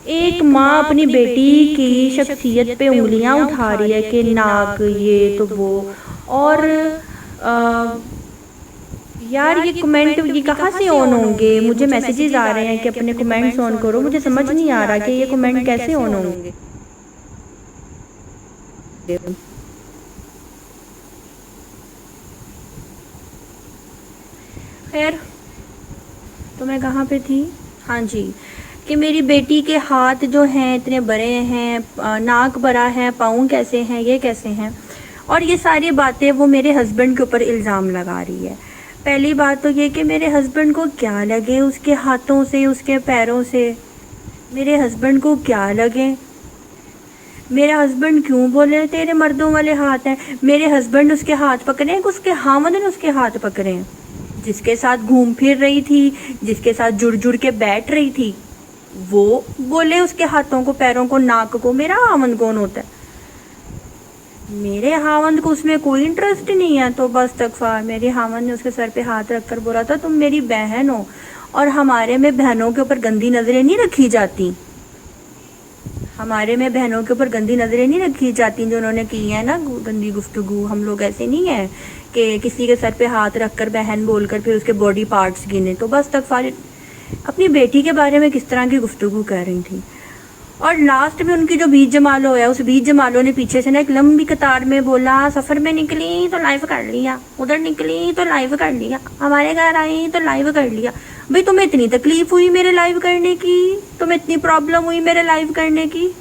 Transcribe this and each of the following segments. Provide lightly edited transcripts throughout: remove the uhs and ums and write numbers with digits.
एक माँ अपनी बेटी की शख्सियत पे उंगलियां उठा रही है कि नाक ये तो वो। और आ, यार ये कमेंट ये कहाँ से ऑन होंगे? मुझे मैसेजेस आ रहे हैं कि अपने कमेंट्स ऑन करो, मुझे समझ नहीं आ रहा कि ये कमेंट कैसे ऑन होंगे। खैर, तो मैं कहाँ पे थी? हाँ जी, कि मेरी बेटी के हाथ जो हैं इतने बड़े हैं, नाक बड़ा है, पाँव कैसे हैं, ये कैसे हैं। और ये सारी बातें वो मेरे हस्बैंड के ऊपर इल्ज़ाम लगा रही है। पहली बात तो ये कि मेरे हस्बैंड को क्या लगे उसके हाथों से, उसके पैरों से? मेरे हस्बैंड को क्या लगे? मेरा हस्बैंड क्यों बोले तेरे मर्दों वाले हाथ हैं? मेरे हस्बैंड उसके हाथ पकड़े हैं, उसके हामद ने उसके हाथ पकड़े हैं? जिसके साथ घूम फिर रही थी, जिसके साथ जुड़ जुड़ के बैठ रही थी, वो बोले उसके हाथों को, पैरों को, नाक को? मेरा हामद कौन होता है? मेरे हामद को उसमें कोई इंटरेस्ट नहीं है तो बस तकफार। मेरे हामद ने उसके सर पे हाथ रखकर बोला था तुम मेरी बहन हो, और हमारे में बहनों के ऊपर गंदी नजरें नहीं रखी जाती। हमारे में बहनों के ऊपर गंदी नज़रें नहीं रखी जाती जो उन्होंने की है ना, गंदी गुफ्तगू। हम लोग ऐसे नहीं है कि किसी के सर पे हाथ रखकर बहन बोलकर फिर उसके बॉडी पार्ट्स गिने। तो बस तक फारिग अपनी बेटी के बारे में किस तरह की गुफ्तगू कर रही थी। और लास्ट में उनकी जो बीच जमालो है, उस बीच जमालो ने पीछे से ना एक लंबी कतार में बोला, सफ़र में निकली तो लाइव कर लिया, उधर निकली तो लाइव कर लिया, हमारे घर आई तो लाइव कर लिया। भाई तुम्हें इतनी तकलीफ हुई मेरे लाइव करने की? तुम्हें इतनी प्रॉब्लम हुई मेरे लाइव करने की?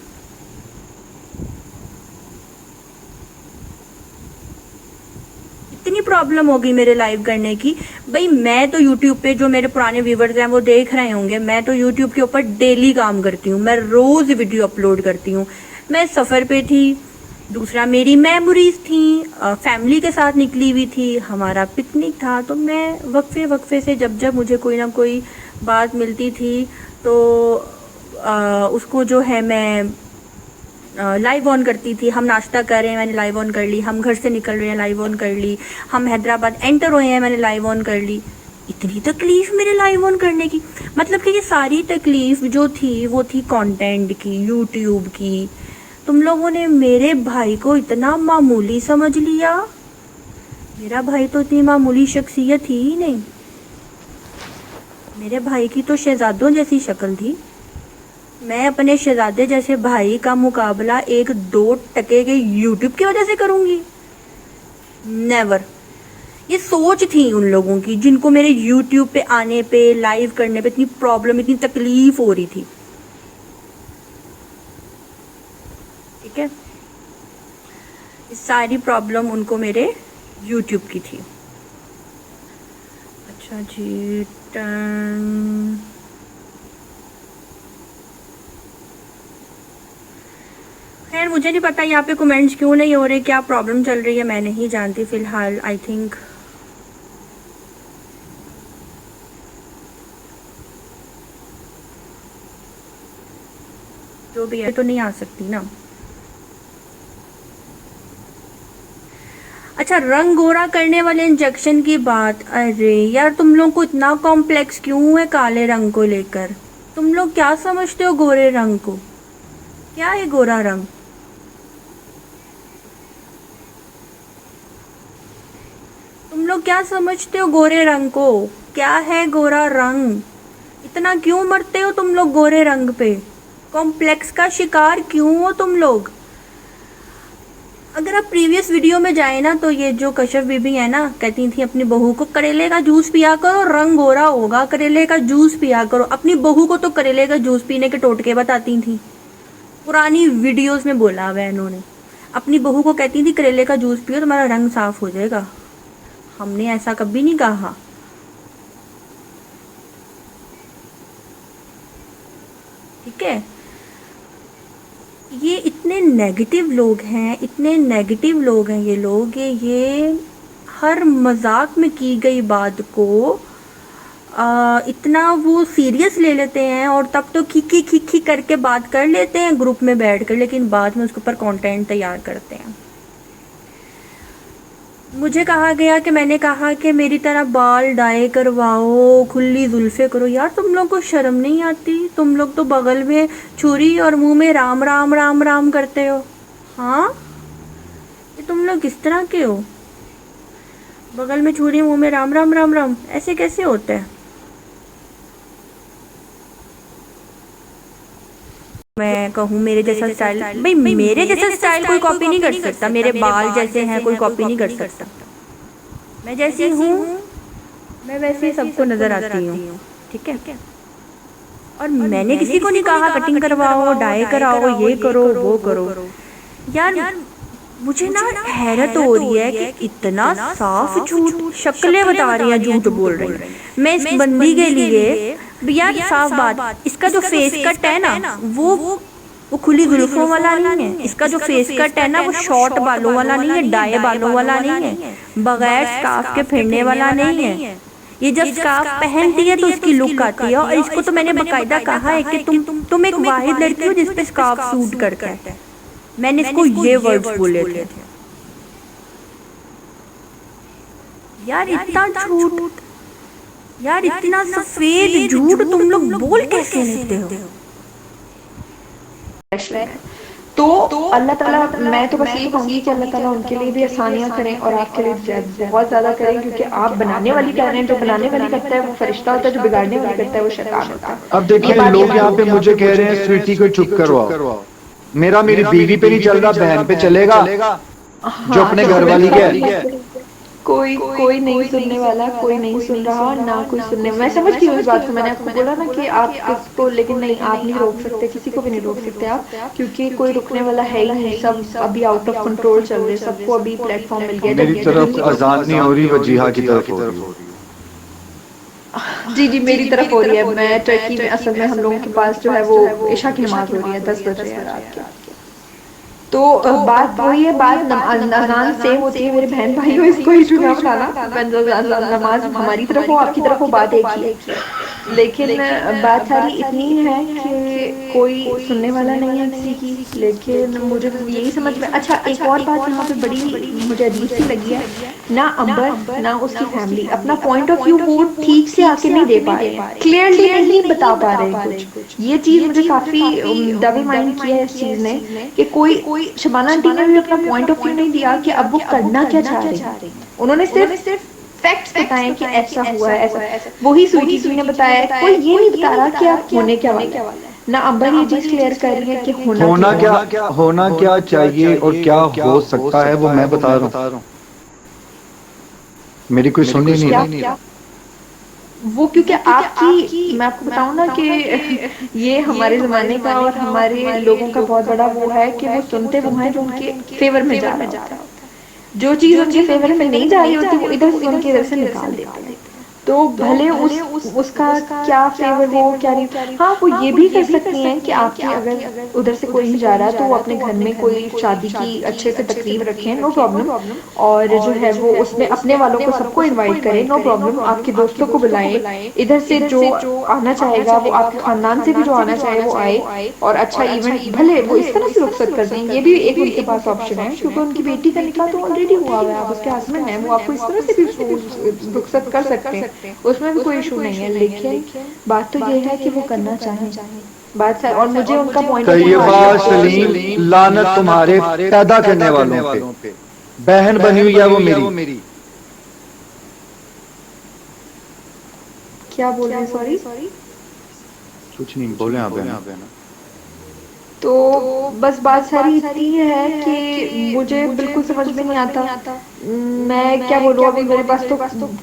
इतनी प्रॉब्लम हो गई मेरे लाइव करने की? भाई मैं तो यूट्यूब पे, जो मेरे पुराने व्यूवर्स हैं वो देख रहे होंगे, मैं तो यूट्यूब के ऊपर डेली काम करती हूँ, मैं रोज़ वीडियो अपलोड करती हूँ। मैं सफ़र पे थी, दूसरा मेरी मेमोरीज थी, फैमिली के साथ निकली हुई थी, हमारा पिकनिक था। तो मैं वक्फे वक्फे से जब जब मुझे कोई ना कोई बात मिलती थी तो उसको जो है मैं लाइव ऑन करती थी। हम नाश्ता कर रहे हैं, मैंने लाइव ऑन कर ली। हम घर से निकल रहे हैं, लाइव ऑन कर ली। हम हैदराबाद एंटर हुए हैं, मैंने लाइव ऑन कर ली। इतनी तकलीफ मेरे लाइव ऑन करने की? मतलब कि ये सारी तकलीफ जो थी वो थी कंटेंट की, यूट्यूब की। तुम लोगों ने मेरे भाई को इतना मामूली समझ लिया। मेरा भाई तो इतनी मामूली शख्सियत थी ही नहीं। मेरे भाई की तो शहजादों जैसी शक्ल थी। मैं अपने शहजादे जैसे भाई का मुकाबला एक दो टके के यूट्यूब की वजह से करूंगी? नेवर। ये सोच थी उन लोगों की जिनको मेरे यूट्यूब पे आने पे, लाइव करने पे इतनी प्रॉब्लम, इतनी तकलीफ हो रही थी। ठीक है, ये सारी प्रॉब्लम उनको मेरे यूट्यूब की थी। अच्छा जी, खैर मुझे नहीं पता यहाँ पे कमेंट्स क्यों नहीं हो रहे, क्या प्रॉब्लम चल रही है, मैं नहीं जानती फिलहाल। आई थिंक जो भी है तो नहीं आ सकती ना। अच्छा, रंग गोरा करने वाले इंजेक्शन की बात। अरे यार, तुम लोग को इतना कॉम्प्लेक्स क्यों है काले रंग को लेकर? तुम लोग क्या समझते हो गोरे रंग को? क्या है गोरा रंग? तुम लोग क्या समझते हो गोरे रंग को? क्या है गोरा रंग? इतना क्यों मरते हो तुम लोग गोरे रंग पे? कॉम्प्लेक्स का शिकार क्यों हो तुम लोग? अगर आप प्रीवियस वीडियो में जाए ना, तो ये जो कश्यप बीबी है ना, कहती थी अपनी बहू को करेले का जूस पिया करो, रंग गोरा होगा, करेले का जूस पिया करो। अपनी बहू को तो करेले का जूस पीने के टोटके बताती थी। पुरानी वीडियोस में बोला हुआ है इन्होंने। अपनी बहू को कहती थी करेले का जूस पियो तुम्हारा रंग साफ हो जाएगा। हमने ऐसा कभी नहीं कहा। ठीक है, ये इतने नेगेटिव लोग हैं, इतने नेगेटिव लोग हैं ये लोग, ये हर मजाक में की गई बात को इतना वो सीरियस ले लेते हैं। और तब तो खिखी खिखी करके बात कर लेते हैं ग्रुप में बैठ कर, लेकिन बाद में उसके ऊपर कंटेंट तैयार करते हैं। मुझे कहा गया कि मैंने कहा कि मेरी तरह बाल डाई करवाओ, खुली जुल्फे करो। यार तुम लोग को शर्म नहीं आती? तुम लोग तो बगल में छुरी और मुंह में राम राम राम राम करते हो। हाँ, ये तुम लोग किस तरह के हो? बगल में छुरी, मुंह में राम राम राम राम, ऐसे कैसे होता है? मैं कहूँ मेरे जैसा स्टाइल, भाई मेरे जैसा स्टाइल कोई कॉपी नहीं कर सकता। मेरे बाल जैसे हैं कोई कॉपी नहीं कर सकता। मैं जैसी हूँ मैं वैसे ही सबको नजर आती हूँ, ठीक है। और मैंने किसी को नहीं कहा कटिंग करवाओ, डाई कराओ, ये करो वो करो। यार मुझे ना हैरत हो रही है कि इतना साफ झूठ, शक्लें बता रही हैं, झूठ बोल रही हैं। मैं इस बंदी के लिए यार साफ बात, इसका जो फेस कट है ना वो खुली जुल्फों वाला नहीं है। इसका जो फेस कट है ना वो शॉर्ट बालों वाला नहीं है, डाये बालों वाला नहीं है, बगैर स्कार्फ के फिरने वाला नहीं है। ये जब स्कार्फ पहनती है तो इसकी लुक आती है। और इसको तो मैंने बकायदा कहा है कि तुम एक वाहिद लड़की हो जिसपे स्कार्फ सूट करता है। मैंने इसको ये वर्ड्स बोले थे। यार इतना झूठ, यार इतना सफेद झूठ तुम लोग बोल कैसे लेते हो? तो अल्लाह ताला, मैं तो बस यही कहूंगी कि अल्लाह ताला उनके लिए भी आसानियां करें और आपके लिए बहुत ज्यादा करें, क्योंकि आप बनाने वाली कह रहे हैं, जो बनाने वाली करता है वो फरिश्ता होता है, जो बिगाड़ने वाली करता है वो शैतान होता है। अब देखिए लोग यहाँ पे मुझे कह रहे हैं स्वीटी को चुप करवाओ। मेरा मेरी बीवी पे नहीं चल रहा, बहन पे चलेगा जो अपने घर वाली के है। कोई नहीं सुनने वाला, कोई नहीं सुन रहा, ना कोई सुनने। मैं समझती हूँ इस बात को, मैंने आपको बोला ना कि आप किसको, लेकिन नहीं, आप नहीं रोक सकते, किसी को भी नहीं रोक सकते आप, क्योंकि कोई रुकने वाला है ही नहीं। सब अभी आउट ऑफ कंट्रोल चल रहे, सबको अभी प्लेटफॉर्म मिल गया। मेरी तरफ अजान नहीं हो रही, वजीहा की तरफ हो रही है। जी मेरी तरफ हो रही है। मैं टर्की में, असल में हम लोगों के पास जो है वो इशा की नमाज हो रही है, 10 बज रहे हैं रात के। तो बात वही है, बात अजान सेम होती है। मेरे बहन भाइयों, इसको इशू ना बनाना, नमाज हमारी तरफ हो आपकी तरफ हो, बात एक ही है। लेकिन बात सारी इतनी है कि कोई सुनने वाला नहीं है किसी की। लेकिन मुझे यही समझ में, अच्छा एक और बात यहाँ पे बड़ी मुझे अजीब सी लगी है, ना अंबर ना उसकी फैमिली अपना पॉइंट ऑफ व्यू वो ठीक से आके नहीं दे पा रहे, क्लियरली नहीं बता पा रहे कुछ। ये चीज मुझे काफी डबल माइंड किया है इस चीज ने, कि कोई शबाना आंटी ने भी अपना पॉइंट ऑफ व्यू नहीं दिया कि अब वो करना क्या चाह रही है। उन्होंने सिर्फ फैक्ट्स बताए कि ऐसा हुआ है, ऐसा वही स्वीटी जी ने बताया। कोई ये नहीं बता रहा कि आप होने क्या वाला है। ना अंबर ये चीज क्लियर कर रही है कि होना क्या चाहिए और क्या हो सकता है, वो मैं बता रहा हूँ। मेरी कोई सुन ही नहीं रहा वो, क्योंकि आपकी, मैं आपको बताऊं ना कि ये हमारे जमाने का और हमारे लोगों का बहुत बड़ा वो है कि वो सुनते वो हैं जो उनके फेवर में जा रहा होता है। जो चीज उनके फेवर में नहीं जा रही होती वो इधर से उनके इधर से निकाल देते हैं। तो भले उसका क्या फेवर हो क्या नहीं। हाँ, वो ये भी कर सकती हैं कि आपके अगर उधर से कोई नहीं जा रहा तो वो अपने घर में कोई शादी की अच्छे से तकरीब रखें, नो प्रॉब्लम। और जो है वो उसमें अपने वालों को सबको इनवाइट करें, नो प्रॉब्लम। आपके दोस्तों को बुलाएं, इधर से जो आना चाहेगा वो, आपके खानदान से भी जो आना चाहे वो आए। और अच्छा इवेंट भले वो इस तरह से रुखसत कर दें, ये भी एक उनके पास ऑप्शन है, क्योंकि उनकी बेटी का निकाह तो ऑलरेडी हुआ हुआ है, आप उसके हस्बैंड है, वो आपको इस तरह से भी रुखसत कर सकते हैं, उसमें भी कोई इशू नहीं है। लेकिन बात तो ये है कि वो करना चाहें, बात है। और मुझे उनका पॉइंट ऑफ तैयबा सलीम, लानत तुम्हारे पैदा करने वालों पे। बहन बनी हुई है वो मेरी। क्या बोल रहे हैं? सॉरी कुछ नहीं बोले आप बहन। तो बस बात सारी इतनी है कि मुझे बिल्कुल समझ में नहीं आता, मैं क्या बोलूँ। अभी मेरे पास तो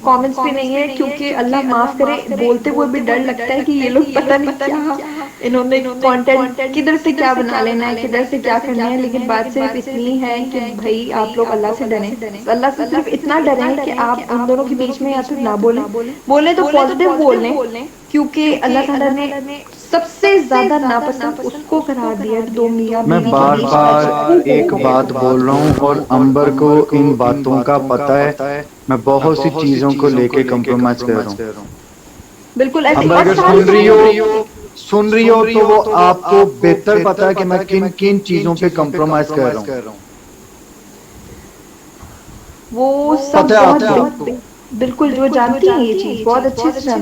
कमेंट्स भी नहीं है, क्योंकि अल्लाह माफ करे, बोलते हुए भी डर लगता है कि ये लोग पता नहीं क्या इन्होंने कंटेंट किधर से क्या बना लेना है, किधर से क्या करना है। लेकिन बात सिर्फ इतनी है कि भाई आप लोग अल्लाह से डरें, अल्लाह से सिर्फ इतना डरें कि आप उन दोनों के बीच में या तो ना बोले तो पॉजिटिव बोलें, क्योंकि अल्लाह ताला ने सबसे ज्यादा नापसंद उसको करार दिया दो मियां बीवी। मैं बार बार एक बात बोल रहा हूँ और अंबर को इन बातों का पता है। मैं बहुत सी चीजों को लेके कम्प्रोमाइज कर रहा हूँ। बिल्कुल ऐसे। अंबर अगर सुन रही हो तो वो आपको बेहतर पता है कि मैं किन किन चीजों पे कम्प्रोमाइज कर रहा हूँ। वो सब पता है बहुत आपको? बिल्कुल जो जानती है ये चीज बहुत अच्छे से जानती